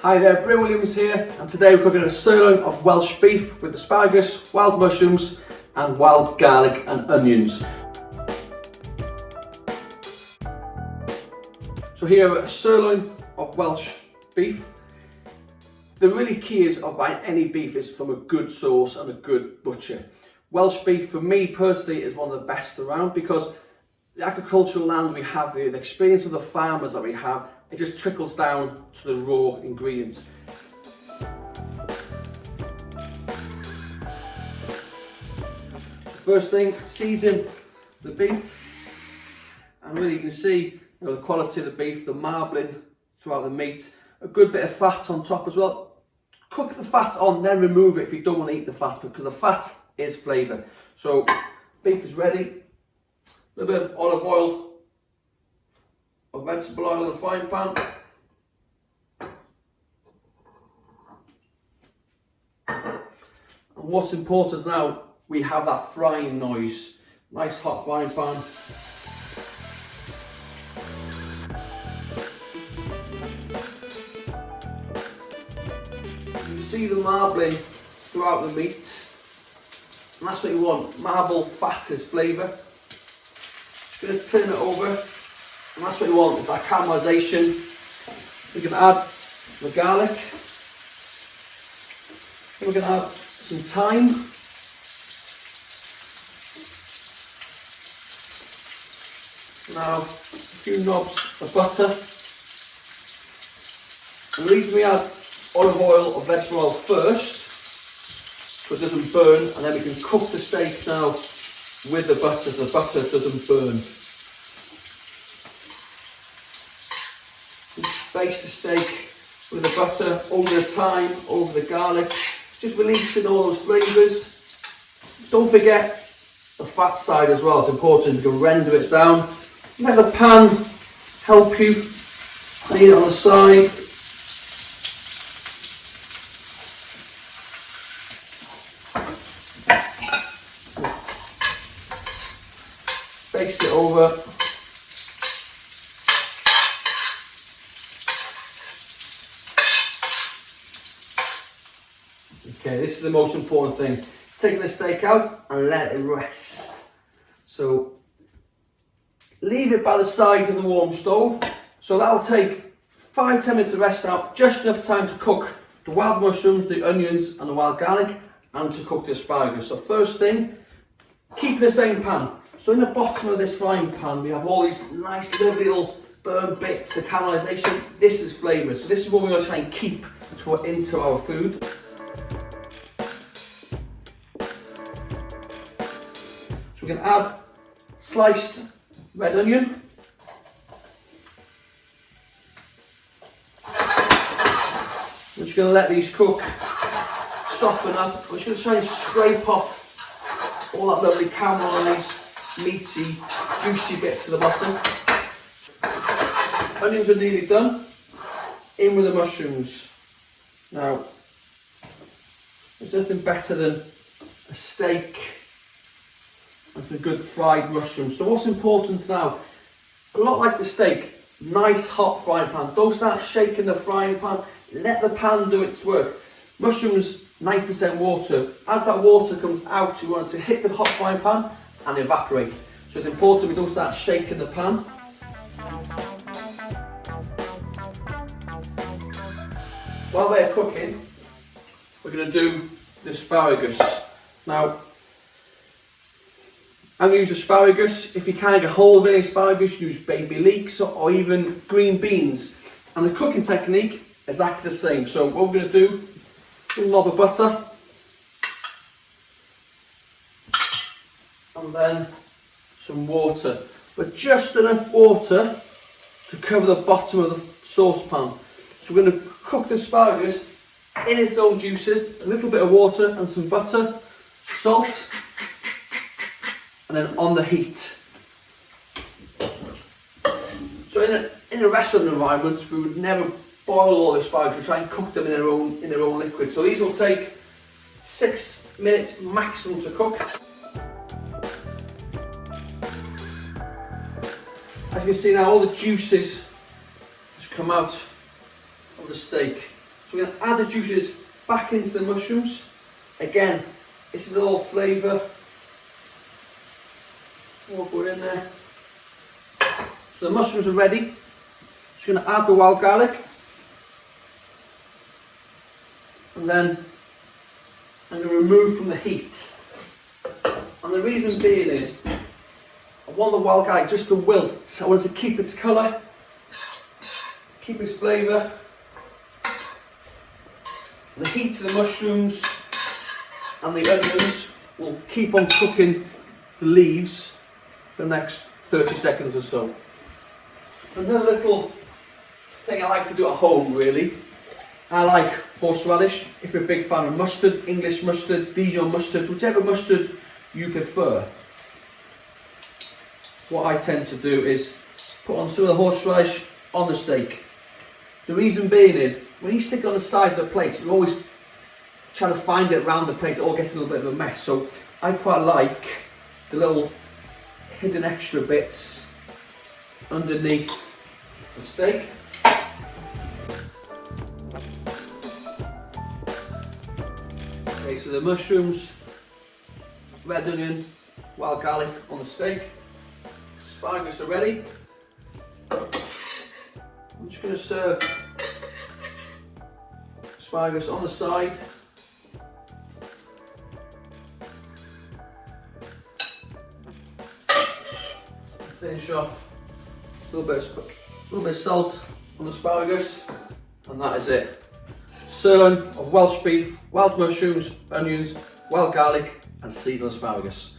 Hi there, Bryn here, and today we're cooking a sirloin of Welsh beef with asparagus, wild mushrooms and wild garlic and onions. So here, a sirloin of Welsh beef. The really key is of buying any beef is from a good source and a good butcher. Welsh beef for me personally is one of the best around because the agricultural land we have here, the experience of the farmers that we have, it just trickles down to the raw ingredients. First thing, season the beef, and really you can see the quality of the beef, the marbling throughout the meat, a good bit of fat on top as well. Cook the fat on, then remove it if you don't want to eat the fat, because the fat is flavour. So beef is ready. A little bit of olive oil or vegetable oil in the frying pan. And what's important is now we have that frying noise. Nice hot frying pan. You see the marbling throughout the meat. And that's what you want. Marble fat is flavour. Just going to turn it over. And that's what you want, is that caramelisation. We can add the garlic. Then we're going to add some thyme. Now, a few knobs of butter. And the reason we add olive oil or vegetable oil first, because it doesn't burn, and then we can cook the steak now with the butter so the butter doesn't burn. Baste the steak with the butter, over the thyme, over the garlic, just releasing all those flavours. Don't forget the fat side as well, it's important, you can render it down. Let the pan help you, clean it on the side. Baste it over. Okay, this is the most important thing. Taking the steak out and let it rest. So leave it by the side of the warm stove. So that'll take 5-10 minutes to rest out, just enough time to cook the wild mushrooms, the onions and the wild garlic, and to cook the asparagus. So first thing, keep the same pan. So in the bottom of this frying pan we have all these nice little burnt bits, the caramelisation. This is flavour, so this is what we're going to try and keep into our food. So we can add sliced red onion. We're just going to let these cook, soften up. We're just going to try and scrape off all that lovely caramelised, meaty, juicy bit to the bottom. Onions are nearly done. In with the mushrooms. Now, there's nothing better than a steak and some good fried mushrooms. So what's important now, a lot like the steak, nice hot frying pan. Don't start shaking the frying pan, let the pan do its work. Mushrooms, 90% water. As that water comes out, you want it to hit the hot frying pan and evaporate. So it's important we don't start shaking the pan. While they're cooking, we're going to do the asparagus. Now, I'm going to use asparagus. If you can't get hold of any asparagus, use baby leeks or even green beans. And the cooking technique is exactly the same. So what we're going to do, a knob of butter. And then some water. But just enough water to cover the bottom of the saucepan. So we're going to cook the asparagus in its own juices, a little bit of water and some butter, salt, and then on the heat. So in a restaurant environment, we would never boil all the asparagus. We try and cook them in their own liquid. So these will take 6 minutes maximum to cook. As you can see now, all the juices just come out of the steak. So we're going to add the juices back into the mushrooms. Again, this is all flavour. We'll put in there. So the mushrooms are ready. Just going to add the wild garlic. And then I'm going to remove from the heat. And the reason being is, I want the wild garlic just to wilt. I want it to keep its colour, keep its flavour. The heat of the mushrooms and the onions will keep on cooking the leaves for the next 30 seconds or so. Another little thing I like to do at home really, I like horseradish. If you're a big fan of mustard, English mustard, Dijon mustard, whichever mustard you prefer. What I tend to do is put on some of the horseradish on the steak. The reason being is, when you stick it on the side of the plate, you always try to find it around the plate, it all gets a little bit of a mess. So I quite like the little hidden extra bits underneath the steak. Okay, so the mushrooms, red onion, wild garlic on the steak. Asparagus are ready. I'm just going to serve asparagus on the side. Finish off a little bit of salt on the asparagus, and that is it. Sirloin of Welsh beef, wild mushrooms, onions, wild garlic, and seasoned asparagus.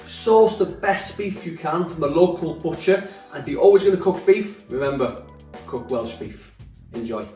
Source the best beef you can from the local butcher, and if you're always going to cook beef, remember, cook Welsh beef. Enjoy.